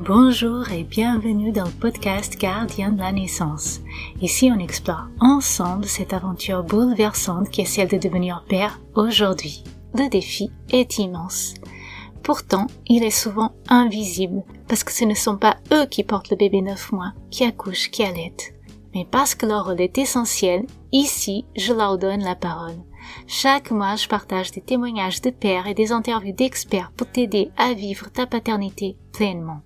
Bonjour et bienvenue dans le podcast Gardien de la naissance. Ici, on explore ensemble cette aventure bouleversante qui est celle de devenir père aujourd'hui. Le défi est immense. Pourtant, il est souvent invisible parce que ce ne sont pas eux qui portent le bébé 9 mois, qui accouchent, qui allaitent. Mais parce que leur rôle est essentiel, ici, je leur donne la parole. Chaque mois, je partage des témoignages de pères et des interviews d'experts pour t'aider à vivre ta paternité pleinement.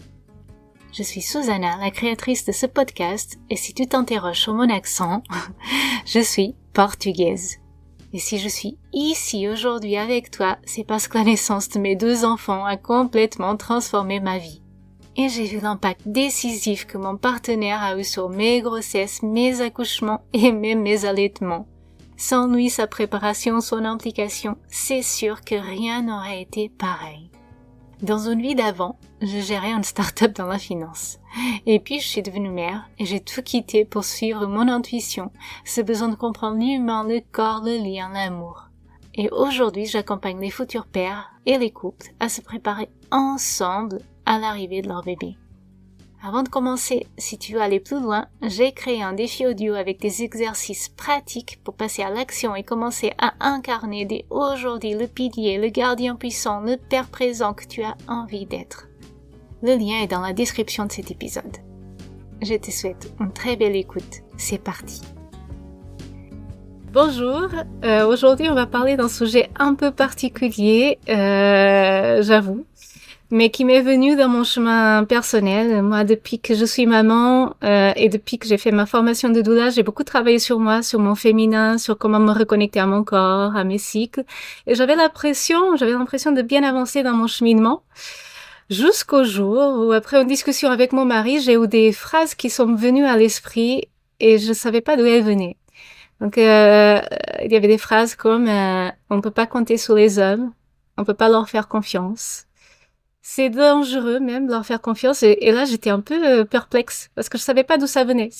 Je suis Susanna, la créatrice de ce podcast, et si tu t'interroges sur mon accent, je suis portugaise. Et si je suis ici aujourd'hui avec toi, c'est parce que la naissance de mes 2 enfants a complètement transformé ma vie. Et j'ai vu l'impact décisif que mon partenaire a eu sur mes grossesses, mes accouchements et même mes allaitements. Sans lui, sa préparation, son implication, c'est sûr que rien n'aurait été pareil. Dans une vie d'avant, je gérais une start-up dans la finance. Et puis je suis devenue mère et j'ai tout quitté pour suivre mon intuition, ce besoin de comprendre l'humain, le corps, le lien, l'amour. Et aujourd'hui, j'accompagne les futurs pères et les couples à se préparer ensemble à l'arrivée de leur bébé. Avant de commencer, si tu veux aller plus loin, j'ai créé un défi audio avec des exercices pratiques pour passer à l'action et commencer à incarner dès aujourd'hui le pilier, le gardien puissant, le père présent que tu as envie d'être. Le lien est dans la description de cet épisode. Je te souhaite une très belle écoute. C'est parti. Bonjour, aujourd'hui on va parler d'un sujet un peu particulier, j'avoue, mais qui m'est venu dans mon chemin personnel. Moi, depuis que je suis maman et depuis que j'ai fait ma formation de doula, j'ai beaucoup travaillé sur moi, sur mon féminin, sur comment me reconnecter à mon corps, à mes cycles. Et j'avais l'impression de bien avancer dans mon cheminement, jusqu'au jour où, après une discussion avec mon mari, j'ai eu des phrases qui sont venues à l'esprit et je savais pas d'où elles venaient. Donc, il y avait des phrases comme on ne peut pas compter sur les hommes, on peut pas leur faire confiance. C'est dangereux même de leur faire confiance et là j'étais un peu perplexe parce que je savais pas d'où ça venait.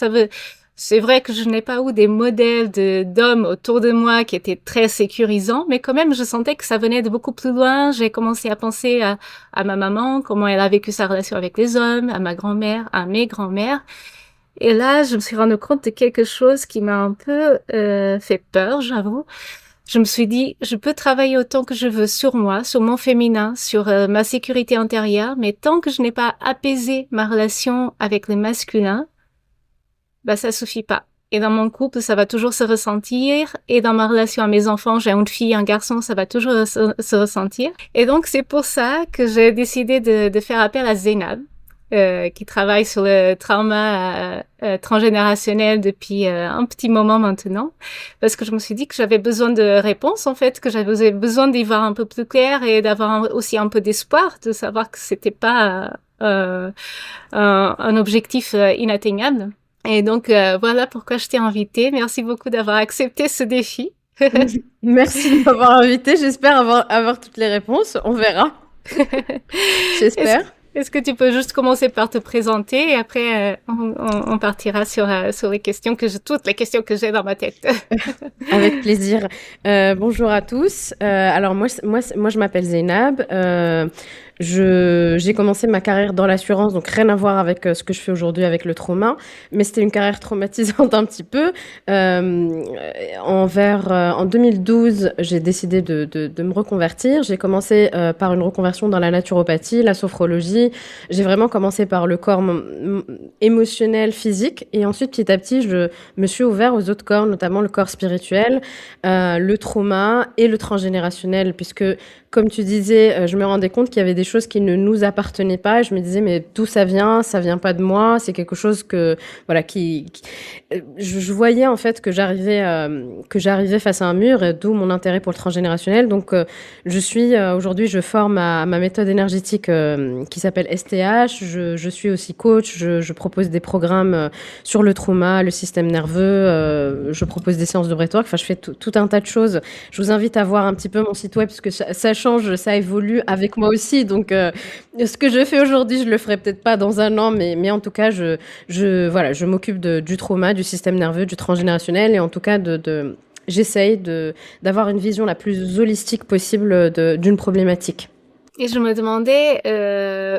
C'est vrai que je n'ai pas eu des modèles d'hommes autour de moi qui étaient très sécurisants, mais quand même je sentais que ça venait de beaucoup plus loin. J'ai commencé à penser à ma maman, comment elle a vécu sa relation avec les hommes, à ma grand-mère, à mes grands-mères. Et là je me suis rendu compte de quelque chose qui m'a un peu fait peur, j'avoue. Je me suis dit, je peux travailler autant que je veux sur moi, sur mon féminin, sur ma sécurité intérieure, mais tant que je n'ai pas apaisé ma relation avec le masculin, ça suffit pas. Et dans mon couple, ça va toujours se ressentir, et dans ma relation à mes enfants, j'ai une fille, un garçon, ça va toujours se ressentir. Et donc, c'est pour ça que j'ai décidé de faire appel à Zeynab, qui travaille sur le trauma transgénérationnel depuis un petit moment maintenant, parce que je me suis dit que j'avais besoin de réponses en fait, que j'avais besoin d'y voir un peu plus clair et d'avoir aussi un peu d'espoir, de savoir que c'était pas un objectif inatteignable. Et donc voilà pourquoi je t'ai invitée. Merci beaucoup d'avoir accepté ce défi. Merci de m'avoir invitée. J'espère avoir toutes les réponses. On verra. J'espère. Est-ce que tu peux juste commencer par te présenter et après on partira sur les questions toutes les questions que j'ai dans ma tête. Avec plaisir. Bonjour à tous. Alors moi je m'appelle Zeynab. J'ai commencé ma carrière dans l'assurance, donc rien à voir avec ce que je fais aujourd'hui avec le trauma, mais c'était une carrière traumatisante un petit peu. En 2012, j'ai décidé de me reconvertir. J'ai commencé par une reconversion dans la naturopathie, la sophrologie. J'ai vraiment commencé par le corps émotionnel, physique, et ensuite petit à petit, je me suis ouvert aux autres corps, notamment le corps spirituel, le trauma et le transgénérationnel, puisque comme tu disais, je me rendais compte qu'il y avait des choses qui ne nous appartenaient pas. Je me disais, mais d'où ça vient? Ça vient pas de moi. C'est quelque chose que, voilà, je voyais en fait que j'arrivais face à un mur, et d'où mon intérêt pour le transgénérationnel. Donc, aujourd'hui, je forme ma méthode énergétique qui s'appelle STH. Je suis aussi coach. Je propose des programmes sur le trauma, le système nerveux. Je propose des séances de breathwork. Enfin, je fais tout un tas de choses. Je vous invite à voir un petit peu mon site web parce que ça change, ça évolue avec moi aussi. Donc, ce que je fais aujourd'hui, je le ferai peut-être pas dans un an, mais en tout cas, je m'occupe du trauma, du système nerveux, du transgénérationnel, et en tout cas, j'essaye d'avoir une vision la plus holistique possible d'une problématique. Et je me demandais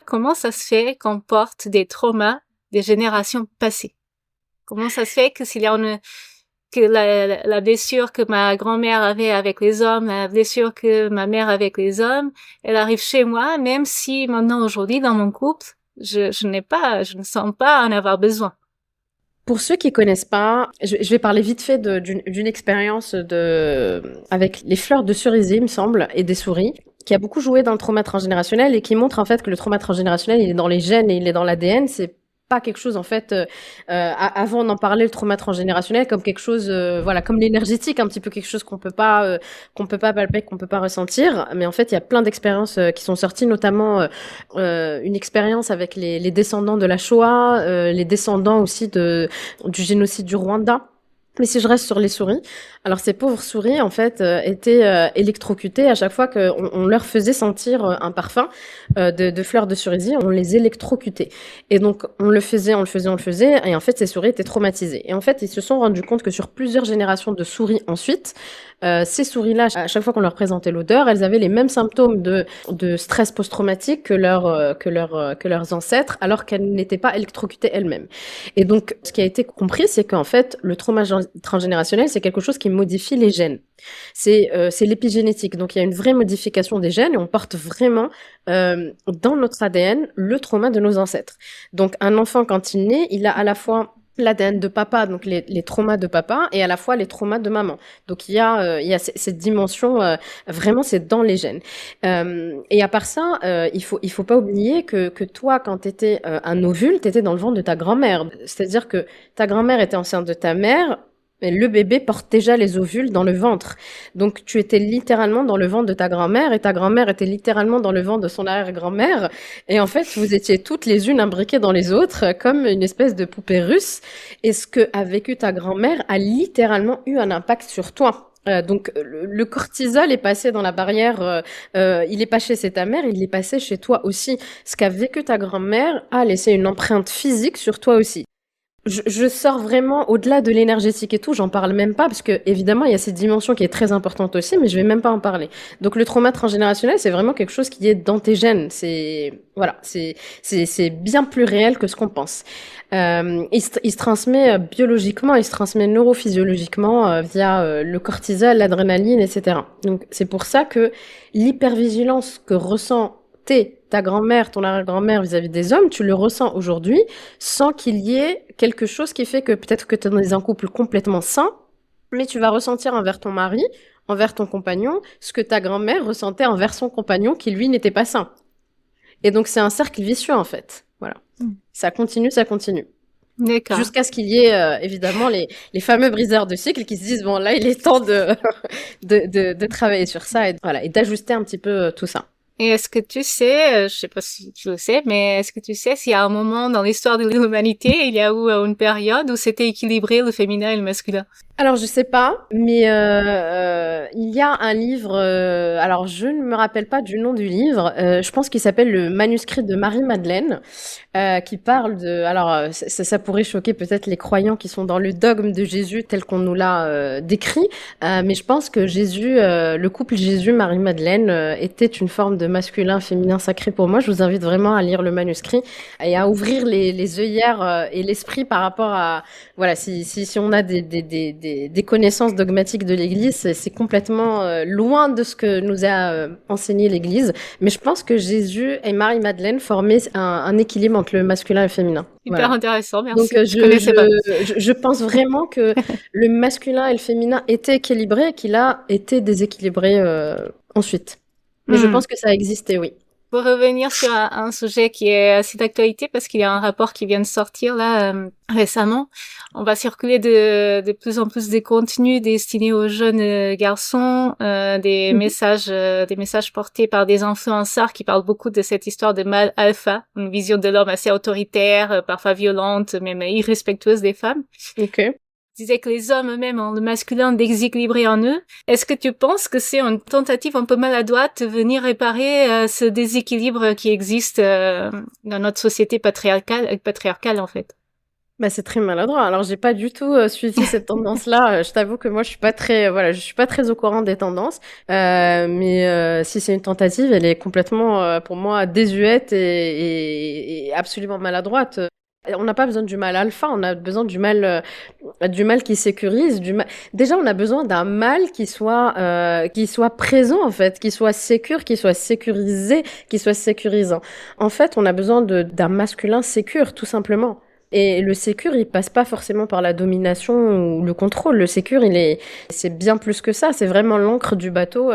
comment ça se fait qu'on porte des traumas des générations passées. Comment ça se fait que s'il y a que la blessure que ma grand-mère avait avec les hommes, la blessure que ma mère avec les hommes, elle arrive chez moi, même si maintenant aujourd'hui dans mon couple, je ne sens pas en avoir besoin. Pour ceux qui connaissent pas, je vais parler vite fait d'une expérience avec les fleurs de cerisier, il me semble, et des souris, qui a beaucoup joué dans le trauma transgénérationnel et qui montre en fait que le trauma transgénérationnel, il est dans les gènes et il est dans l'ADN. C'est pas quelque chose en fait. Avant, on en parlait le trauma transgénérationnel comme quelque chose, voilà, comme l'énergétique, un petit peu quelque chose qu'on peut pas palper, qu'on peut pas ressentir. Mais en fait, il y a plein d'expériences qui sont sorties, notamment une expérience avec les descendants de la Shoah, les descendants aussi du génocide du Rwanda. Mais si je reste sur les souris, alors ces pauvres souris en fait étaient électrocutées à chaque fois qu'on leur faisait sentir un parfum de fleurs de cerisier, on les électrocutait. Et donc on le faisait, et en fait ces souris étaient traumatisées. Et en fait ils se sont rendus compte que sur plusieurs générations de souris ensuite, ces souris-là, à chaque fois qu'on leur présentait l'odeur, elles avaient les mêmes symptômes de stress post-traumatique que leurs ancêtres, alors qu'elles n'étaient pas électrocutées elles-mêmes. Et donc, ce qui a été compris, c'est qu'en fait, le trauma transgénérationnel, c'est quelque chose qui modifie les gènes. C'est l'épigénétique. Donc, il y a une vraie modification des gènes et on porte vraiment dans notre ADN le trauma de nos ancêtres. Donc, un enfant, quand il naît, il a à la fois l'ADN de papa, donc les traumas de papa, et à la fois les traumas de maman. Donc, il y a cette dimension, vraiment, c'est dans les gènes. Et à part ça, il faut pas oublier que toi, quand tu étais un ovule, tu étais dans le ventre de ta grand-mère. C'est-à-dire que ta grand-mère était enceinte de ta mère, et le bébé porte déjà les ovules dans le ventre. Donc, tu étais littéralement dans le ventre de ta grand-mère et ta grand-mère était littéralement dans le ventre de son arrière-grand-mère. Et en fait, vous étiez toutes les unes imbriquées dans les autres comme une espèce de poupée russe. Et ce que a vécu ta grand-mère a littéralement eu un impact sur toi. Donc le cortisol est passé dans la barrière, il est passé chez ta mère, il est passé chez toi aussi. Ce qu'a vécu ta grand-mère a laissé une empreinte physique sur toi aussi. Je sors vraiment au-delà de l'énergétique et tout, j'en parle même pas parce que évidemment il y a cette dimension qui est très importante aussi, mais je vais même pas en parler. Donc le trauma transgénérationnel, c'est vraiment quelque chose qui est dans tes gènes. C'est voilà, c'est bien plus réel que ce qu'on pense. Il se transmet biologiquement, il se transmet neurophysiologiquement via le cortisol, l'adrénaline, etc. Donc c'est pour ça que l'hypervigilance que ressent ta grand-mère, ton arrière-grand-mère vis-à-vis des hommes, tu le ressens aujourd'hui sans qu'il y ait quelque chose qui fait que peut-être que tu es dans un couple complètement sain, mais tu vas ressentir envers ton mari, envers ton compagnon, ce que ta grand-mère ressentait envers son compagnon qui lui n'était pas sain. Et donc c'est un cercle vicieux en fait. Voilà. Ça continue, ça continue. D'accord. Jusqu'à ce qu'il y ait évidemment les fameux briseurs de cycle qui se disent bon là il est temps de travailler sur ça et voilà et d'ajuster un petit peu tout ça. Et est-ce que tu sais, je sais pas si tu le sais, mais est-ce que tu sais s'il y a un moment dans l'histoire de l'humanité, il y a eu une période où c'était équilibré le féminin et le masculin? Alors je sais pas, mais il y a un livre. Alors je ne me rappelle pas du nom du livre. Je pense qu'il s'appelle le manuscrit de Marie-Madeleine, qui parle de. Alors ça pourrait choquer peut-être les croyants qui sont dans le dogme de Jésus tel qu'on nous l'a décrit, mais je pense que Jésus, le couple Jésus-Marie-Madeleine, était une forme de masculin, féminin sacré pour moi. Je vous invite vraiment à lire le manuscrit et à ouvrir les œillères et l'esprit par rapport à voilà si on a des connaissances dogmatiques de l'Église, c'est complètement loin de ce que nous a enseigné l'Église. Mais je pense que Jésus et Marie-Madeleine formaient un équilibre entre le masculin et le féminin. Hyper Voilà. intéressant, merci. Donc je pense vraiment que le masculin et le féminin étaient équilibrés et qu'il a été déséquilibré ensuite. Mais je pense que ça a existé, oui. Pour revenir sur un sujet qui est assez d'actualité parce qu'il y a un rapport qui vient de sortir là récemment, on va circuler de plus en plus des contenus destinés aux jeunes garçons, des messages portés par des influenceurs qui parlent beaucoup de cette histoire de mâle alpha, une vision de l'homme assez autoritaire, parfois violente, même irrespectueuse des femmes. Ok. Disait que les hommes eux-mêmes ont le masculin déséquilibré en eux. Est-ce que tu penses que c'est une tentative un peu maladroite de venir réparer ce déséquilibre qui existe dans notre société patriarcale en fait? Bah, c'est très maladroit. Alors, j'ai pas du tout suivi cette tendance-là. Je t'avoue que moi, je suis pas très, voilà, je suis pas très au courant des tendances. Mais si c'est une tentative, elle est complètement, pour moi, désuète et absolument maladroite. On n'a pas besoin du mal alpha, on a besoin du mal qui sécurise, Déjà, on a besoin d'un mal qui soit présent en fait, qui soit sécure, qui soit sécurisé, qui soit sécurisant. En fait, on a besoin d'un masculin sécure, tout simplement. Et le sécure, il passe pas forcément par la domination ou le contrôle. Le sécure, c'est bien plus que ça. C'est vraiment l'ancre du bateau.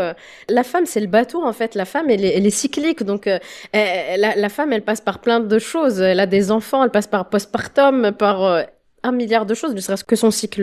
La femme, c'est le bateau en fait. La femme, elle est cyclique. Donc, la femme, elle passe par plein de choses. Elle a des enfants, elle passe par postpartum, par un milliard de choses, ne serait-ce que son cycle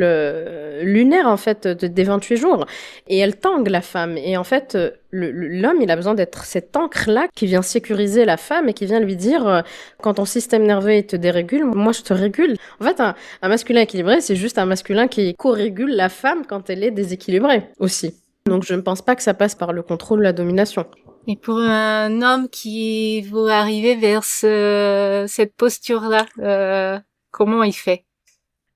lunaire en fait des 28 jours. Et elle tangue la femme. Et en fait, l'homme, il a besoin d'être cette encre-là qui vient sécuriser la femme et qui vient lui dire quand ton système nerveux il te dérégule, moi je te régule. En fait, un masculin équilibré, c'est juste un masculin qui co-régule la femme quand elle est déséquilibrée aussi. Donc je ne pense pas que ça passe par le contrôle, la domination. Et pour un homme qui veut arriver vers cette posture-là, comment il fait?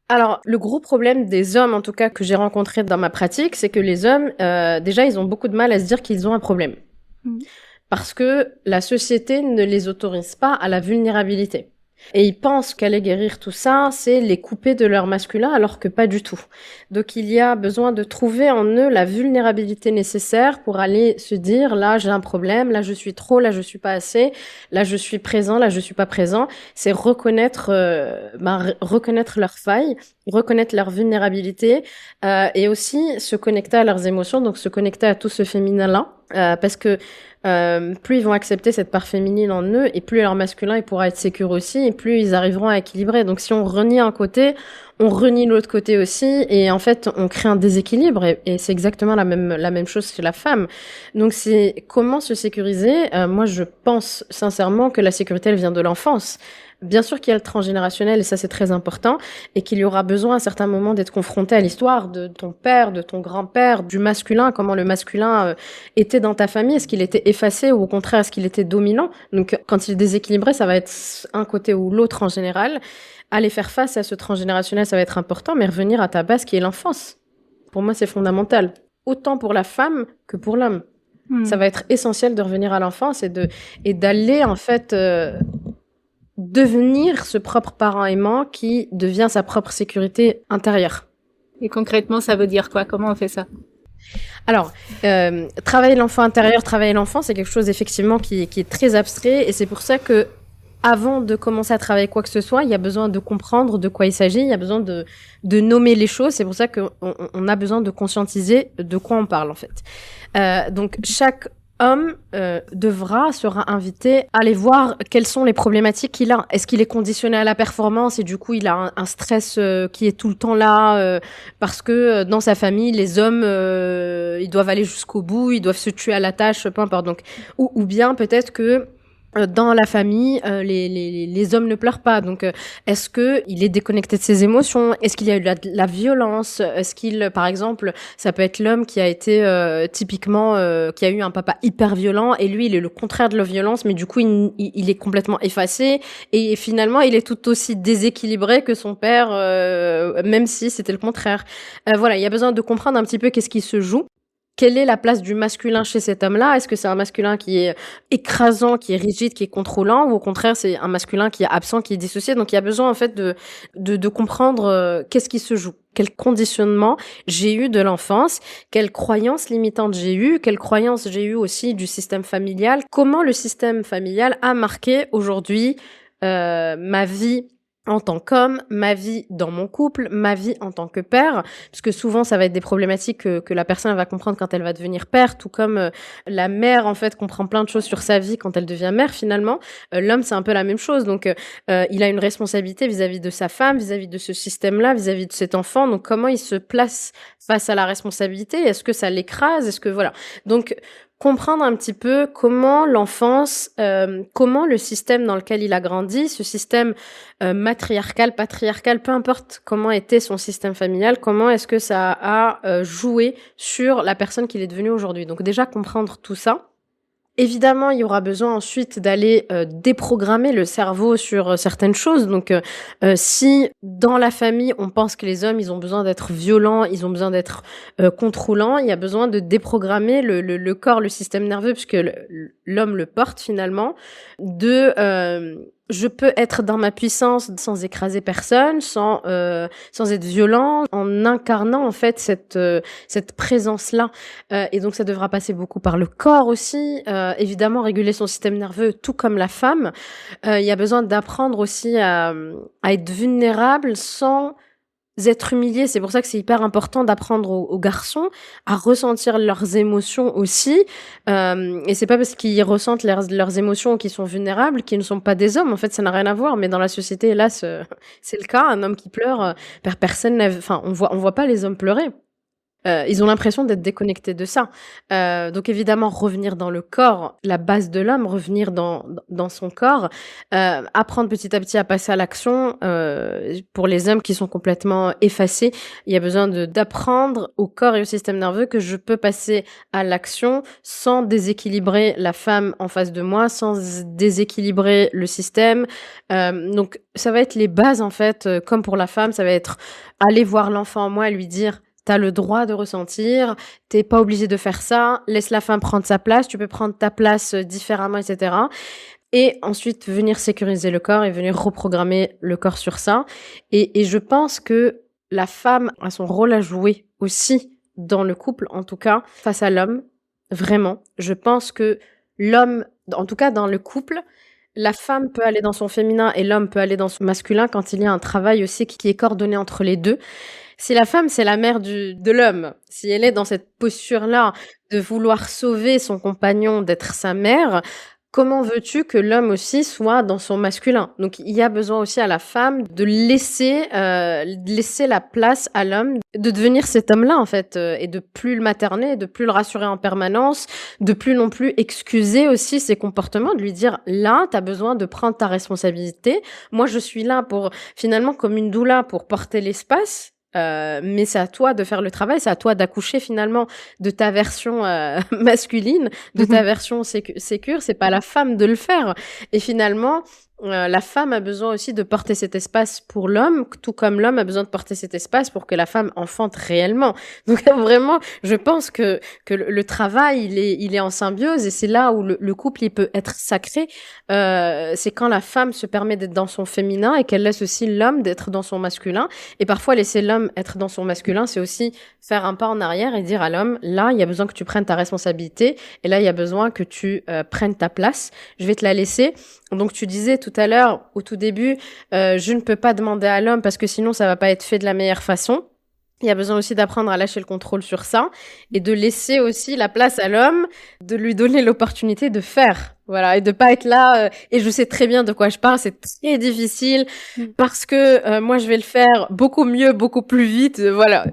Alors, le gros problème des hommes, en tout cas, que j'ai rencontré dans ma pratique, c'est que les hommes, déjà, ils ont beaucoup de mal à se dire qu'ils ont un problème. Parce que la société ne les autorise pas à la vulnérabilité. Et ils pensent qu'aller guérir tout ça, c'est les couper de leur masculin, alors que pas du tout. Donc il y a besoin de trouver en eux la vulnérabilité nécessaire pour aller se dire, là j'ai un problème, là je suis trop, là je suis pas assez, là je suis présent, là je suis pas présent. C'est reconnaître, reconnaître leurs failles, reconnaître leur vulnérabilité, et aussi se connecter à leurs émotions, donc se connecter à tout ce féminin-là, parce que plus ils vont accepter cette part féminine en eux, et plus leur masculin il pourra être sécure aussi, et plus ils arriveront à équilibrer. Donc si on renie un côté, on renie l'autre côté aussi, et en fait on crée un déséquilibre, et c'est exactement la même chose chez la femme. Donc c'est comment se sécuriser. Moi je pense sincèrement que la sécurité elle vient de l'enfance. Bien sûr qu'il y a le transgénérationnel, et ça c'est très important, et qu'il y aura besoin à certains moments d'être confronté à l'histoire de ton père, de ton grand-père, du masculin, comment le masculin était dans ta famille, est-ce qu'il était effacé ou au contraire est-ce qu'il était dominant. Donc quand il est déséquilibré, ça va être un côté ou l'autre en général. Aller faire face à ce transgénérationnel, ça va être important, mais revenir à ta base qui est l'enfance. Pour moi c'est fondamental, autant pour la femme que pour l'homme. Ça va être essentiel de revenir à l'enfance et d'aller en fait devenir ce propre parent aimant qui devient sa propre sécurité intérieure. Et concrètement, ça veut dire quoi? Comment on fait ça? Alors, travailler l'enfant intérieur, travailler l'enfant, c'est quelque chose effectivement qui est très abstrait, et c'est pour ça que avant de commencer à travailler quoi que ce soit, il y a besoin de comprendre de quoi il s'agit, il y a besoin de nommer les choses, c'est pour ça qu'on a besoin de conscientiser de quoi on parle en fait. Donc chaque homme sera invité à aller voir quelles sont les problématiques qu'il a. Est-ce qu'il est conditionné à la performance et du coup il a un stress qui est tout le temps là parce que dans sa famille les hommes ils doivent aller jusqu'au bout, ils doivent se tuer à la tâche, peu importe. Donc ou bien peut-être que dans la famille, les hommes ne pleurent pas. Donc, est-ce que il est déconnecté de ses émotions? Est-ce qu'il y a eu la violence? Est-ce qu'il, par exemple, ça peut être l'homme qui a été typiquement, qui a eu un papa hyper violent et lui, il est le contraire de la violence, mais du coup, il est complètement effacé et finalement, il est tout aussi déséquilibré que son père, même si c'était le contraire. Voilà, il y a besoin de comprendre un petit peu qu'est-ce qui se joue. Quelle est la place du masculin chez cet homme-là? Est-ce que c'est un masculin qui est écrasant, qui est rigide, qui est contrôlant, ou au contraire c'est un masculin qui est absent, qui est dissocié? Donc il y a besoin en fait de comprendre qu'est-ce qui se joue, quel conditionnement j'ai eu de l'enfance, quelles croyances limitantes j'ai eu, quelles croyances j'ai eu aussi du système familial, comment le système familial a marqué aujourd'hui ma vie en tant qu'homme, ma vie dans mon couple, ma vie en tant que père, parce que souvent ça va être des problématiques que la personne va comprendre quand elle va devenir père, tout comme la mère en fait comprend plein de choses sur sa vie quand elle devient mère finalement. L'homme c'est un peu la même chose, donc il a une responsabilité vis-à-vis de sa femme, vis-à-vis de ce système-là, vis-à-vis de cet enfant, donc comment il se place face à la responsabilité? Est-ce que ça l'écrase? Est-ce que voilà, donc comprendre un petit peu comment l'enfance, comment le système dans lequel il a grandi, ce système matriarcal, patriarcal, peu importe comment était son système familial, comment est-ce que ça a joué sur la personne qu'il est devenu aujourd'hui. Donc déjà comprendre tout ça. Évidemment, il y aura besoin ensuite d'aller, déprogrammer le cerveau sur, certaines choses. Donc, si dans la famille, on pense que les hommes, ils ont besoin d'être violents, ils ont besoin d'être, contrôlants, il y a besoin de déprogrammer le corps, le système nerveux, puisque l'homme le porte finalement, je peux être dans ma puissance sans écraser personne, sans être violent, en incarnant en fait cette présence-là. Et donc ça devra passer beaucoup par le corps aussi, évidemment réguler son système nerveux, tout comme la femme. Il y a besoin d'apprendre aussi à être vulnérable sans être humilié. C'est pour ça que c'est hyper important d'apprendre aux garçons à ressentir leurs émotions aussi. Et c'est pas parce qu'ils ressentent leurs émotions qu'ils sont vulnérables qu'ils ne sont pas des hommes. En fait, ça n'a rien à voir. Mais dans la société, hélas, c'est le cas. Un homme qui pleure, personne enfin, on voit pas les hommes pleurer. Ils ont l'impression d'être déconnectés de ça. Donc évidemment, revenir dans le corps, la base de l'homme, revenir dans son corps, apprendre petit à petit à passer à l'action. Pour les hommes qui sont complètement effacés, il y a besoin d'apprendre au corps et au système nerveux que je peux passer à l'action sans déséquilibrer la femme en face de moi, sans déséquilibrer le système. Donc ça va être les bases en fait, comme pour la femme, ça va être aller voir l'enfant en moi et lui dire: t'as le droit de ressentir, t'es pas obligé de faire ça, laisse la femme prendre sa place, tu peux prendre ta place différemment, etc. Et ensuite, venir sécuriser le corps et venir reprogrammer le corps sur ça. Et je pense que la femme a son rôle à jouer aussi dans le couple, en tout cas, face à l'homme. Vraiment. Je pense que l'homme, en tout cas dans le couple, la femme peut aller dans son féminin et l'homme peut aller dans son masculin quand il y a un travail aussi qui est coordonné entre les deux. Si la femme, c'est la mère de l'homme, si elle est dans cette posture-là de vouloir sauver son compagnon, d'être sa mère, comment veux-tu que l'homme aussi soit dans son masculin? Donc, il y a besoin aussi à la femme de laisser la place à l'homme de devenir cet homme-là, en fait, et de plus le materner, de plus le rassurer en permanence, de plus non plus excuser aussi ses comportements, de lui dire, là, t'as besoin de prendre ta responsabilité. Moi, je suis là pour, finalement, comme une doula pour porter l'espace. Mais c'est à toi de faire le travail, c'est à toi d'accoucher finalement de ta version masculine, de ta version sécure, c'est pas à la femme de le faire. Et finalement, la femme a besoin aussi de porter cet espace pour l'homme, tout comme l'homme a besoin de porter cet espace pour que la femme enfante réellement. Donc vraiment, je pense que le travail, il est en symbiose et c'est là où le couple, il peut être sacré. C'est quand la femme se permet d'être dans son féminin et qu'elle laisse aussi l'homme d'être dans son masculin. Et parfois, laisser l'homme être dans son masculin, c'est aussi faire un pas en arrière et dire à l'homme, là, il y a besoin que tu prennes ta responsabilité et là, il y a besoin que tu prennes ta place. Je vais te la laisser. Donc, tu disais tout à l'heure, au tout début, je ne peux pas demander à l'homme parce que sinon, ça va pas être fait de la meilleure façon. Il y a besoin aussi d'apprendre à lâcher le contrôle sur ça et de laisser aussi la place à l'homme, de lui donner l'opportunité de faire. Voilà, et de pas être là, et je sais très bien de quoi je parle, c'est très difficile parce que moi, je vais le faire beaucoup mieux, beaucoup plus vite. Voilà,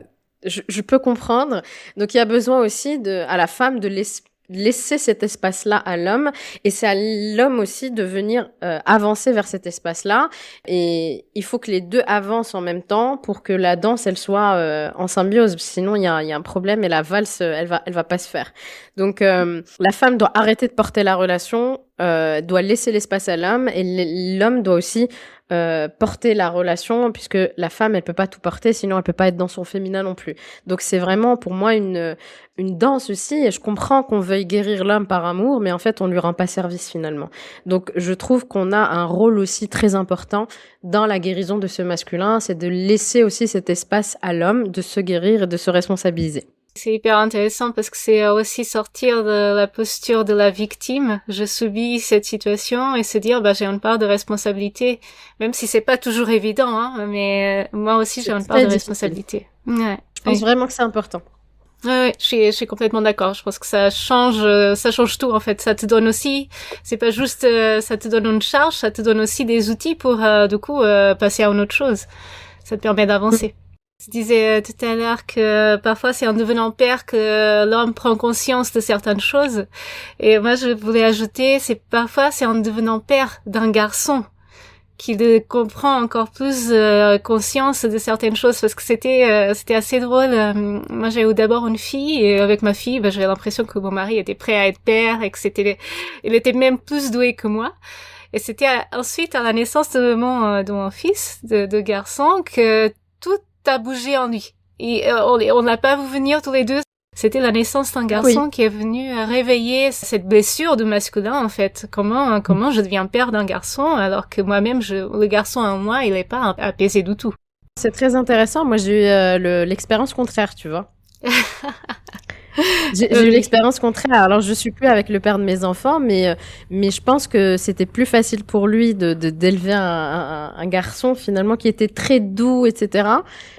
je peux comprendre. Donc, il y a besoin aussi à la femme de laisser cet espace-là à l'homme et c'est à l'homme aussi de venir avancer vers cet espace-là et il faut que les deux avancent en même temps pour que la danse elle soit en symbiose, sinon il y a un problème et la valse elle va pas se faire. Donc la femme doit arrêter de porter la relation, doit laisser l'espace à l'homme et l'homme doit aussi porter la relation puisque la femme elle peut pas tout porter sinon elle peut pas être dans son féminin non plus. Donc c'est vraiment pour moi une danse aussi et je comprends qu'on veuille guérir l'homme par amour mais en fait on lui rend pas service finalement. Donc je trouve qu'on a un rôle aussi très important dans la guérison de ce masculin, c'est de laisser aussi cet espace à l'homme de se guérir et de se responsabiliser. C'est hyper intéressant parce que c'est aussi sortir de la posture de la victime. Je subis cette situation et se dire, j'ai une part de responsabilité, même si c'est pas toujours évident, hein, mais moi aussi j'ai une part de responsabilité. Ouais. Je pense vraiment que c'est important. Ouais, je suis complètement d'accord. Je pense que ça change tout en fait. Ça te donne aussi, c'est pas juste, ça te donne une charge, ça te donne aussi des outils pour du coup passer à une autre chose. Ça te permet d'avancer. Tu disais tout à l'heure que parfois c'est en devenant père que l'homme prend conscience de certaines choses. Et moi je voulais ajouter, parfois c'est en devenant père d'un garçon qu'il comprend encore plus conscience de certaines choses, parce que c'était assez drôle. Moi, j'ai eu d'abord une fille, et avec ma fille, j'avais l'impression que mon mari était prêt à être père, et que il était même plus doué que moi. Et c'était ensuite à la naissance de mon fils, de garçon, que tout a bougé en lui. Et on l'a pas vu venir tous les deux. C'était la naissance d'un garçon qui est venu réveiller cette blessure de masculin, en fait. Comment je deviens père d'un garçon alors que moi-même, le garçon en moi, il est pas apaisé du tout. C'est très intéressant. Moi, j'ai eu l'expérience contraire, tu vois. J'ai eu l'expérience contraire. Alors, je suis plus avec le père de mes enfants, mais je pense que c'était plus facile pour lui d'élever un garçon, finalement, qui était très doux, etc.,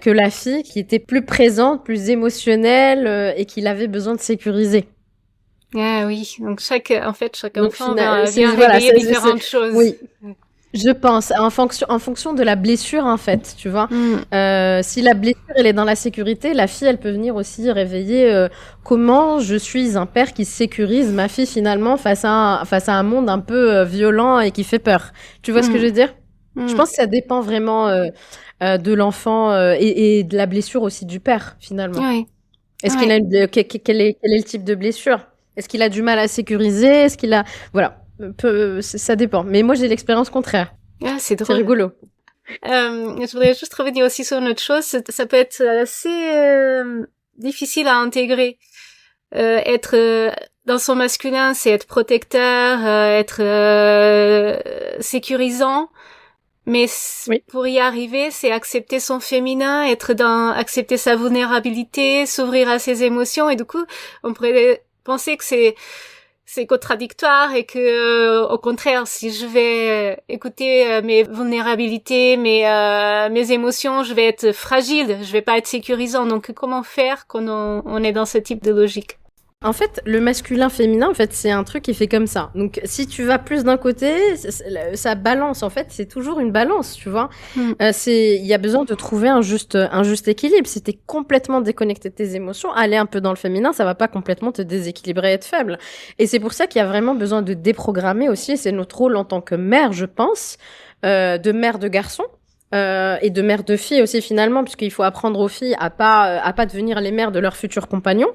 que la fille qui était plus présente, plus émotionnelle, et qu'il avait besoin de sécuriser. Ah oui. Donc, chaque enfant vient réveiller différentes choses. Oui. Je pense, en fonction de la blessure, en fait, tu vois. Si la blessure, elle est dans la sécurité, la fille, elle peut venir aussi réveiller comment je suis un père qui sécurise ma fille, finalement, face à un monde un peu violent et qui fait peur. Tu vois ce que je veux dire? Je pense que ça dépend vraiment de l'enfant et de la blessure aussi du père, finalement. Oui. Est-ce qu'il a quel est le type de blessure? Est-ce qu'il a du mal à sécuriser? Est-ce qu'il a... Voilà. Ça dépend. Mais moi, j'ai l'expérience contraire. Ah, c'est drôle. C'est rigolo. Je voudrais juste revenir aussi sur une autre chose. Ça peut être assez difficile à intégrer. Être dans son masculin, c'est être protecteur, être sécurisant. Mais pour y arriver, c'est accepter son féminin, accepter sa vulnérabilité, s'ouvrir à ses émotions. Et du coup, on pourrait penser que c'est contradictoire et que au contraire, si je vais écouter mes vulnérabilités, mes émotions, je vais être fragile, je vais pas être sécurisant. Donc comment faire quand on est dans ce type de logique? En fait, le masculin-féminin, en fait, c'est un truc qui fait comme ça. Donc, si tu vas plus d'un côté, ça balance. En fait, c'est toujours une balance, tu vois. Il y a besoin de trouver un juste équilibre. Si t'es complètement déconnecté de tes émotions, aller un peu dans le féminin, ça va pas complètement te déséquilibrer et être faible. Et c'est pour ça qu'il y a vraiment besoin de déprogrammer aussi. C'est notre rôle en tant que mère, je pense, de mère de garçon. Et de mère de fille aussi, finalement, puisqu'il faut apprendre aux filles à pas devenir les mères de leurs futurs compagnons.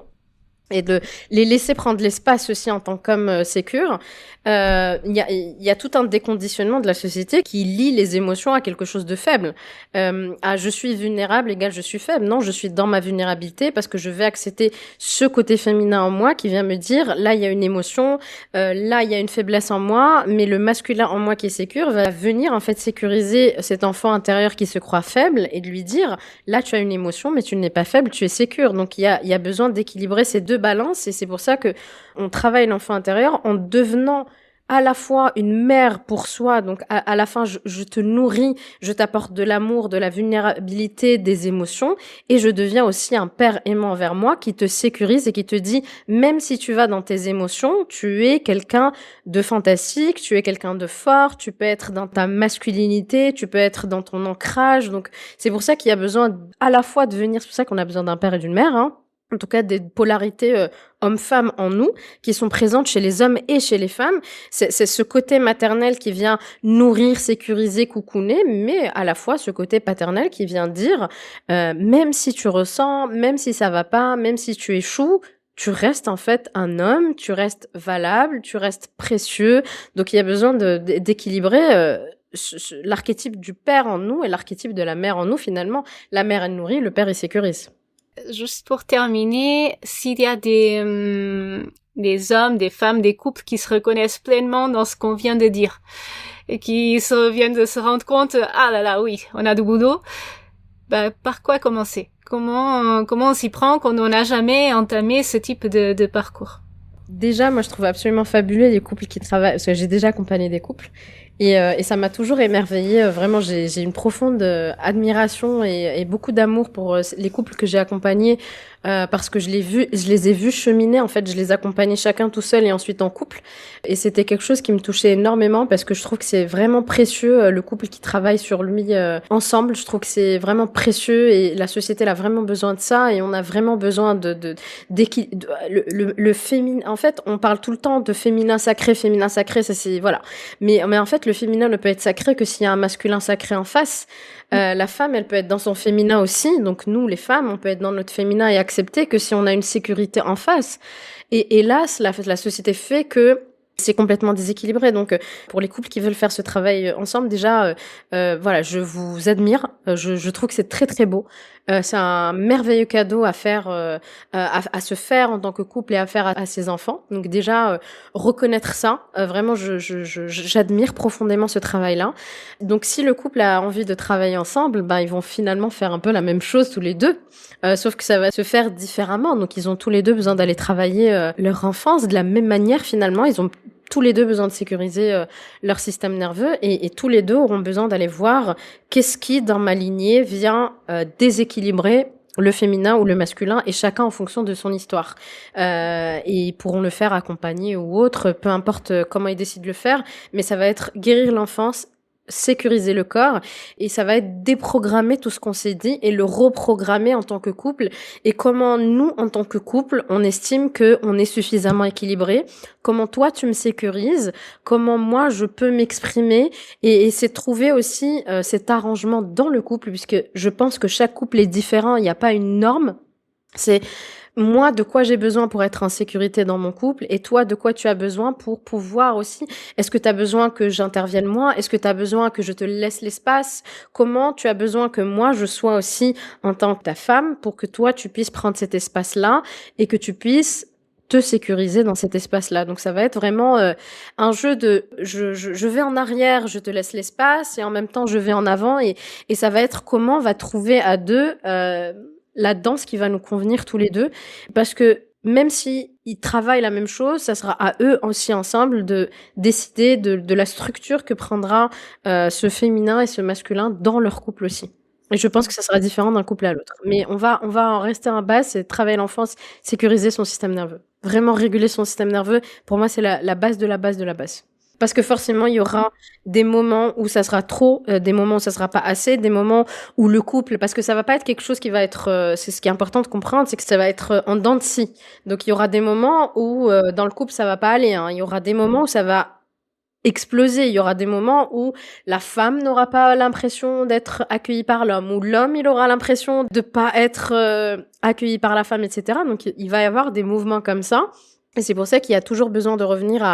Et de les laisser prendre l'espace aussi en tant qu'homme sécure. Il y a tout un déconditionnement de la société qui lie les émotions à quelque chose de faible. Je suis vulnérable égale je suis faible. Non, je suis dans ma vulnérabilité parce que je vais accepter ce côté féminin en moi qui vient me dire là il y a une émotion, là il y a une faiblesse en moi, mais le masculin en moi qui est sécure va venir en fait sécuriser cet enfant intérieur qui se croit faible et de lui dire là tu as une émotion mais tu n'es pas faible, tu es sécure. Donc il y a besoin d'équilibrer ces deux balances et c'est pour ça que on travaille l'enfant intérieur en devenant à la fois une mère pour soi, donc à la fin je te nourris, je t'apporte de l'amour, de la vulnérabilité, des émotions, et je deviens aussi un père aimant envers moi qui te sécurise et qui te dit même si tu vas dans tes émotions, tu es quelqu'un de fantastique, tu es quelqu'un de fort, tu peux être dans ta masculinité, tu peux être dans ton ancrage, donc c'est pour ça qu'il y a besoin à la fois de venir, c'est pour ça qu'on a besoin d'un père et d'une mère, hein. En tout cas des polarités hommes-femmes en nous, qui sont présentes chez les hommes et chez les femmes. C'est ce côté maternel qui vient nourrir, sécuriser, coucouner, mais à la fois ce côté paternel qui vient dire, même si tu ressens, même si ça va pas, même si tu échoues, tu restes en fait un homme, tu restes valable, tu restes précieux. Donc il y a besoin d'équilibrer l'archétype du père en nous et l'archétype de la mère en nous. Finalement, la mère, elle nourrit, le père, il sécurise. Juste pour terminer, s'il y a des hommes, des femmes, des couples qui se reconnaissent pleinement dans ce qu'on vient de dire et qui viennent de se rendre compte, ah là là, oui, on a du boulot, par quoi commencer? Comment on s'y prend quand on n'a jamais entamé ce type de parcours? Déjà, moi, je trouve absolument fabuleux les couples qui travaillent, parce que j'ai déjà accompagné des couples, et ça m'a toujours émerveillée. Vraiment, j'ai une profonde admiration et beaucoup d'amour pour les couples que j'ai accompagnés parce que je les ai vus cheminer. En fait, je les accompagnais chacun tout seul et ensuite en couple. Et c'était quelque chose qui me touchait énormément parce que je trouve que c'est vraiment précieux, le couple qui travaille sur lui ensemble. Je trouve que c'est vraiment précieux et la société elle a vraiment besoin de ça et on a vraiment besoin le féminin. En fait, on parle tout le temps de féminin sacré, ça c'est voilà. Mais en fait, le féminin ne peut être sacré que s'il y a un masculin sacré en face. La femme, elle peut être dans son féminin aussi. Donc nous, les femmes, on peut être dans notre féminin et accepter que si on a une sécurité en face. Et hélas, la société fait que c'est complètement déséquilibré. Donc, pour les couples qui veulent faire ce travail ensemble, déjà, voilà, je vous admire. Je trouve que c'est très très beau. C'est un merveilleux cadeau à faire, à se faire en tant que couple et à faire à ses enfants. Donc déjà, reconnaître ça, vraiment, j'admire profondément ce travail-là. Donc, si le couple a envie de travailler ensemble, ben ils vont finalement faire un peu la même chose tous les deux, sauf que ça va se faire différemment. Donc, ils ont tous les deux besoin d'aller travailler leur enfance de la même manière. Finalement, ils ont tous les deux besoin de sécuriser leur système nerveux et tous les deux auront besoin d'aller voir qu'est-ce qui, dans ma lignée, vient déséquilibrer le féminin ou le masculin et chacun en fonction de son histoire. Et ils pourront le faire accompagner ou autre, peu importe comment ils décident de le faire, mais ça va être guérir l'enfance, sécuriser le corps et ça va être déprogrammer tout ce qu'on s'est dit et le reprogrammer en tant que couple et comment nous en tant que couple on estime que on est suffisamment équilibré, comment toi tu me sécurises, comment moi je peux m'exprimer et c'est trouver aussi cet arrangement dans le couple puisque je pense que chaque couple est différent, il n'y a pas une norme, c'est moi, de quoi j'ai besoin pour être en sécurité dans mon couple et toi, de quoi tu as besoin pour pouvoir aussi. Est-ce que tu as besoin que j'intervienne moi? Est-ce que tu as besoin que je te laisse l'espace? Comment tu as besoin que moi, je sois aussi en tant que ta femme pour que toi, tu puisses prendre cet espace-là et que tu puisses te sécuriser dans cet espace-là. Donc ça va être vraiment un jeu de je vais en arrière, je te laisse l'espace et en même temps je vais en avant et ça va être comment on va trouver à deux la danse qui va nous convenir tous les deux. Parce que même si ils travaillent la même chose, ça sera à eux aussi ensemble de décider de la structure que prendra ce féminin et ce masculin dans leur couple aussi. Et je pense que ça sera différent d'un couple à l'autre. Mais on va en rester en base, c'est travailler l'enfance, sécuriser son système nerveux. Vraiment réguler son système nerveux, pour moi, c'est la base de la base de la base. Parce que forcément, il y aura des moments où ça sera trop, des moments où ça sera pas assez, des moments où le couple, parce que ça va pas être quelque chose qui va être, c'est ce qui est important de comprendre, c'est que ça va être en dents de scie. Donc il y aura des moments où dans le couple ça va pas aller, hein. Il y aura des moments où ça va exploser. Il y aura des moments où la femme n'aura pas l'impression d'être accueillie par l'homme, ou l'homme il aura l'impression de pas être accueilli par la femme, etc. Donc il va y avoir des mouvements comme ça. Et c'est pour ça qu'il y a toujours besoin de revenir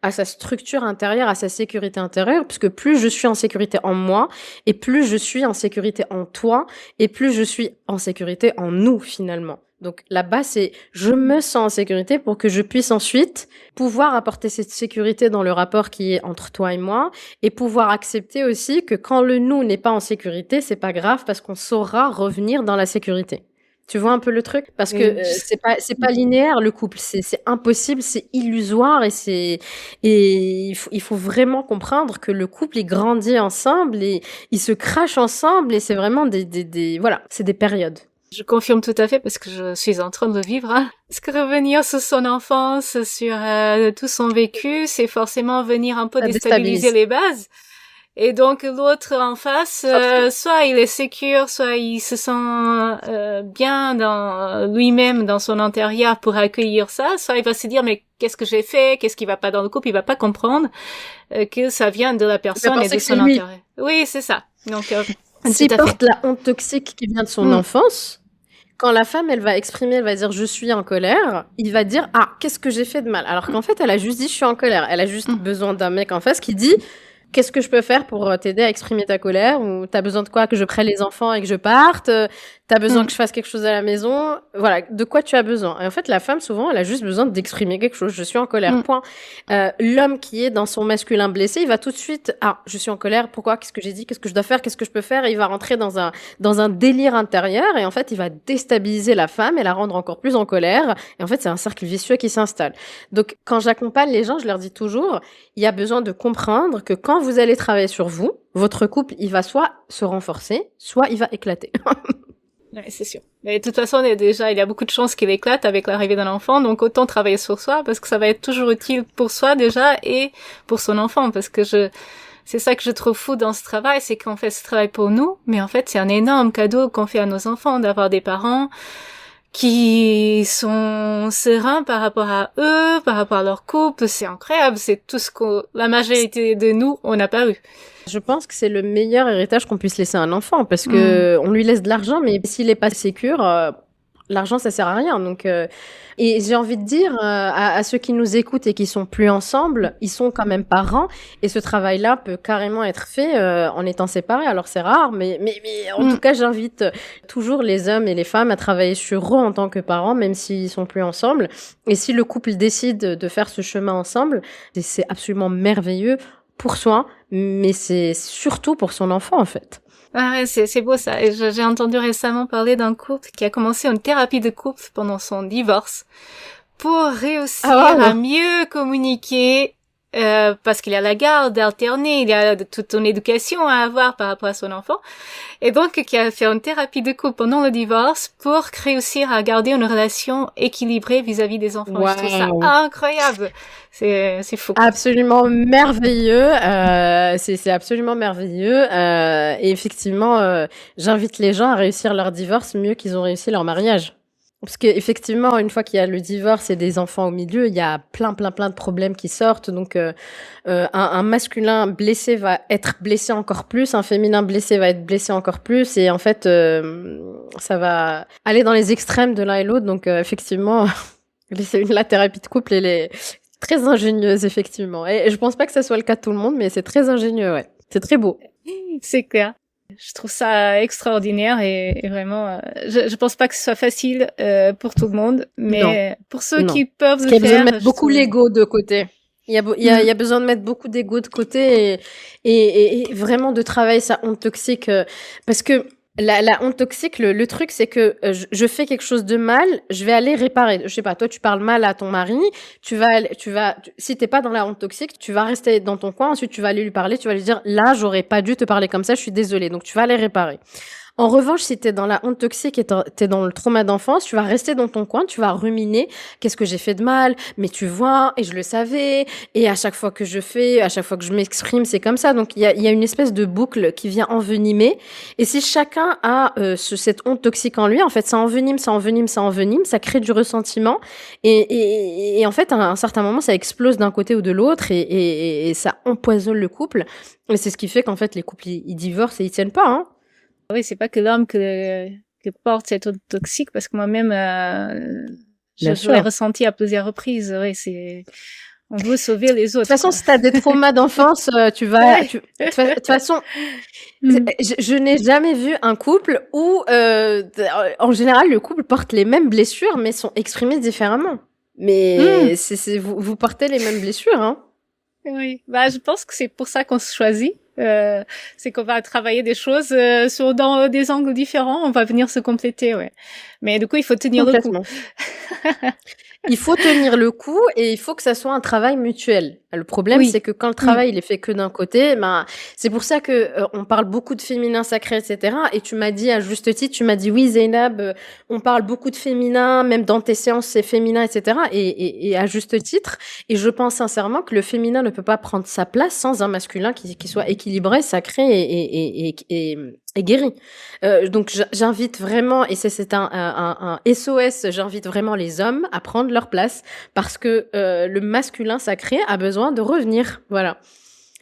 à sa structure intérieure, à sa sécurité intérieure, puisque plus je suis en sécurité en moi, et plus je suis en sécurité en toi, et plus je suis en sécurité en nous, finalement. Donc la base, c'est je me sens en sécurité pour que je puisse ensuite pouvoir apporter cette sécurité dans le rapport qui est entre toi et moi, et pouvoir accepter aussi que quand le nous n'est pas en sécurité, c'est pas grave parce qu'on saura revenir dans la sécurité. Tu vois un peu le truc? Parce que c'est pas linéaire le couple, c'est impossible, c'est illusoire et il faut vraiment comprendre que le couple il grandit ensemble et il se crache ensemble et c'est vraiment des voilà, c'est des périodes. Je confirme tout à fait parce que je suis en train de vivre. Hein. Parce que revenir sur son enfance, sur tout son vécu, c'est forcément venir un peu déstabiliser les bases. Et donc l'autre en face, soit il est sécure, soit il se sent bien dans lui-même, dans son intérieur pour accueillir ça, soit il va se dire mais qu'est-ce que j'ai fait, qu'est-ce qui va pas dans le couple, il va pas comprendre que ça vient de la personne et de son intérieur. Oui, c'est ça. Donc s'il porte la honte toxique qui vient de son enfance, quand la femme elle va exprimer, elle va dire je suis en colère, il va dire ah qu'est-ce que j'ai fait de mal, alors qu'en fait elle a juste dit je suis en colère, elle a juste besoin d'un mec en face qui dit qu'est-ce que je peux faire pour t'aider à exprimer ta colère? Ou t'as besoin de quoi? Que je prenne les enfants et que je parte? T'as besoin que je fasse quelque chose à la maison? Voilà, de quoi tu as besoin? Et en fait, la femme, souvent, elle a juste besoin d'exprimer quelque chose. Je suis en colère, point. L'homme qui est dans son masculin blessé, il va tout de suite, ah, je suis en colère, pourquoi? Qu'est-ce que j'ai dit? Qu'est-ce que je dois faire? Qu'est-ce que je peux faire? Et il va rentrer dans un délire intérieur et en fait, il va déstabiliser la femme et la rendre encore plus en colère. Et en fait, c'est un cercle vicieux qui s'installe. Donc, quand j'accompagne les gens, je leur dis toujours, il y a besoin de comprendre que quand vous allez travailler sur vous, votre couple, il va soit se renforcer, soit il va éclater. Ouais, c'est sûr. Mais de toute façon, il y a beaucoup de chances qu'il éclate avec l'arrivée d'un enfant, donc autant travailler sur soi, parce que ça va être toujours utile pour soi déjà, et pour son enfant, parce que c'est ça que je trouve fou dans ce travail, c'est qu'on fait ce travail pour nous, mais en fait, c'est un énorme cadeau qu'on fait à nos enfants d'avoir des parents qui sont sereins par rapport à eux, par rapport à leur couple. C'est incroyable, c'est tout ce que la majorité de nous, on n'a pas eu. Je pense que c'est le meilleur héritage qu'on puisse laisser à un enfant parce que on lui laisse de l'argent, mais s'il est pas sécure, l'argent ça sert à rien. Donc, et j'ai envie de dire à ceux qui nous écoutent et qui sont plus ensemble, ils sont quand même parents et ce travail-là peut carrément être fait en étant séparés. Alors c'est rare, mais en tout cas j'invite toujours les hommes et les femmes à travailler sur eux en tant que parents, même s'ils sont plus ensemble. Et si le couple décide de faire ce chemin ensemble, c'est absolument merveilleux pour soi, mais c'est surtout pour son enfant en fait. Ah ouais, c'est beau ça. Et j'ai entendu récemment parler d'un couple qui a commencé une thérapie de couple pendant son divorce pour réussir à mieux communiquer, parce qu'il y a la garde alternée, il y a toute une éducation à avoir par rapport à son enfant. Et donc, qui a fait une thérapie de couple pendant le divorce pour réussir à garder une relation équilibrée vis-à-vis des enfants. Je trouve ça incroyable. C'est fou. Absolument merveilleux. C'est absolument merveilleux. Et effectivement, j'invite les gens à réussir leur divorce mieux qu'ils ont réussi leur mariage. Parce que effectivement, une fois qu'il y a le divorce et des enfants au milieu, il y a plein de problèmes qui sortent. Donc, un masculin blessé va être blessé encore plus, un féminin blessé va être blessé encore plus, et en fait, ça va aller dans les extrêmes de l'un et l'autre. Donc, effectivement, la thérapie de couple, elle est très ingénieuse, effectivement. Et je pense pas que ça soit le cas de tout le monde, mais c'est très ingénieux, ouais. C'est très beau. C'est clair. Je trouve ça extraordinaire et vraiment, je pense pas que ce soit facile pour tout le monde, mais pour ceux qui peuvent le faire. Il y a besoin de mettre beaucoup l'ego de côté. Il y a besoin de mettre beaucoup d'ego de côté et vraiment de travailler sa honte toxique parce que la honte toxique, le truc, c'est que je fais quelque chose de mal, je vais aller réparer. Je sais pas, toi, tu parles mal à ton mari, si t'es pas dans la honte toxique, tu vas rester dans ton coin, ensuite tu vas aller lui parler, tu vas lui dire, là, j'aurais pas dû te parler comme ça, je suis désolée. Donc, tu vas aller réparer. En revanche, si t'es dans la honte toxique et t'es dans le trauma d'enfance, tu vas rester dans ton coin, tu vas ruminer. Qu'est-ce que j'ai fait de mal? Mais tu vois, et je le savais. Et à chaque fois que je m'exprime, c'est comme ça. Donc, il y a une espèce de boucle qui vient envenimer. Et si chacun a cette honte toxique en lui, en fait, ça envenime, ça crée du ressentiment. Et en fait, à un certain moment, ça explose d'un côté ou de l'autre et ça empoisonne le couple. Et c'est ce qui fait qu'en fait, les couples, ils divorcent et ils tiennent pas, hein. Oui, c'est pas que l'homme que porte cette honte toxique, parce que moi-même, je l'ai ressenti à plusieurs reprises. Oui, on veut sauver les autres. De toute façon, si t'as des traumas d'enfance, de toute façon, je n'ai jamais vu un couple où, en général, le couple porte les mêmes blessures, mais sont exprimées différemment. Mais vous portez les mêmes blessures, hein. Oui, je pense que c'est pour ça qu'on se choisit. C'est qu'on va travailler des choses dans des angles différents, on va venir se compléter, ouais. Mais du coup, il faut tenir le coup. Il faut tenir le coup et il faut que ça soit un travail mutuel. Le problème, c'est que quand le travail il est fait que d'un côté, c'est pour ça que on parle beaucoup de féminin sacré, etc. Et tu m'as dit à juste titre, oui Zeynab, on parle beaucoup de féminin, même dans tes séances c'est féminin, etc. Et à juste titre. Et je pense sincèrement que le féminin ne peut pas prendre sa place sans un masculin qui soit équilibré, sacré et guéri. Donc j'invite vraiment, et c'est un SOS, j'invite vraiment les hommes à prendre leur place parce que le masculin sacré a besoin de revenir. Voilà.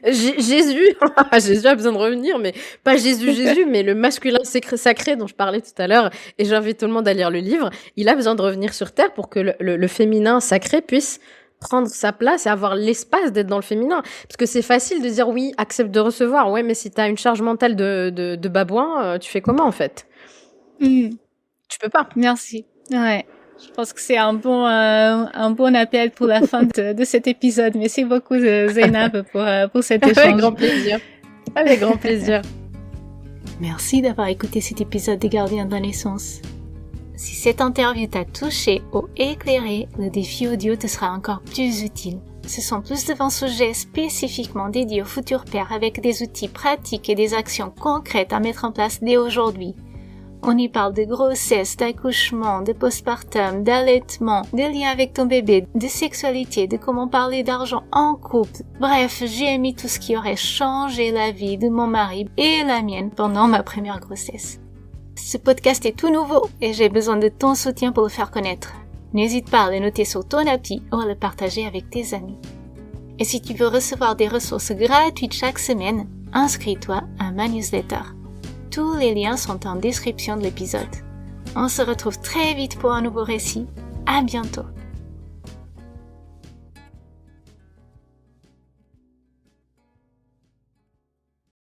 Jésus a besoin de revenir, mais pas Jésus, mais le masculin sacré dont je parlais tout à l'heure, et j'invite tout le monde à lire le livre, il a besoin de revenir sur Terre pour que le féminin sacré puisse prendre sa place et avoir l'espace d'être dans le féminin. Parce que c'est facile de dire oui, accepte de recevoir. Ouais, mais si t'as une charge mentale de babouin, tu fais comment en fait? Tu peux pas. Merci. Ouais. Je pense que c'est un bon appel pour la fin de cet épisode. Merci beaucoup Zeynab pour cet échange. Avec grand plaisir. Avec grand plaisir. Merci d'avoir écouté cet épisode des Gardiens de la Naissance. Si cette interview t'a touché ou éclairé, le défi audio te sera encore plus utile. Ce sont plus de 20 sujets spécifiquement dédiés aux futurs pères avec des outils pratiques et des actions concrètes à mettre en place dès aujourd'hui. On y parle de grossesse, d'accouchement, de postpartum, d'allaitement, de liens avec ton bébé, de sexualité, de comment parler d'argent en couple. Bref, j'ai mis tout ce qui aurait changé la vie de mon mari et la mienne pendant ma première grossesse. Ce podcast est tout nouveau et j'ai besoin de ton soutien pour le faire connaître. N'hésite pas à le noter sur ton appli ou à le partager avec tes amis. Et si tu veux recevoir des ressources gratuites chaque semaine, inscris-toi à ma newsletter. Tous les liens sont en description de l'épisode. On se retrouve très vite pour un nouveau récit. À bientôt.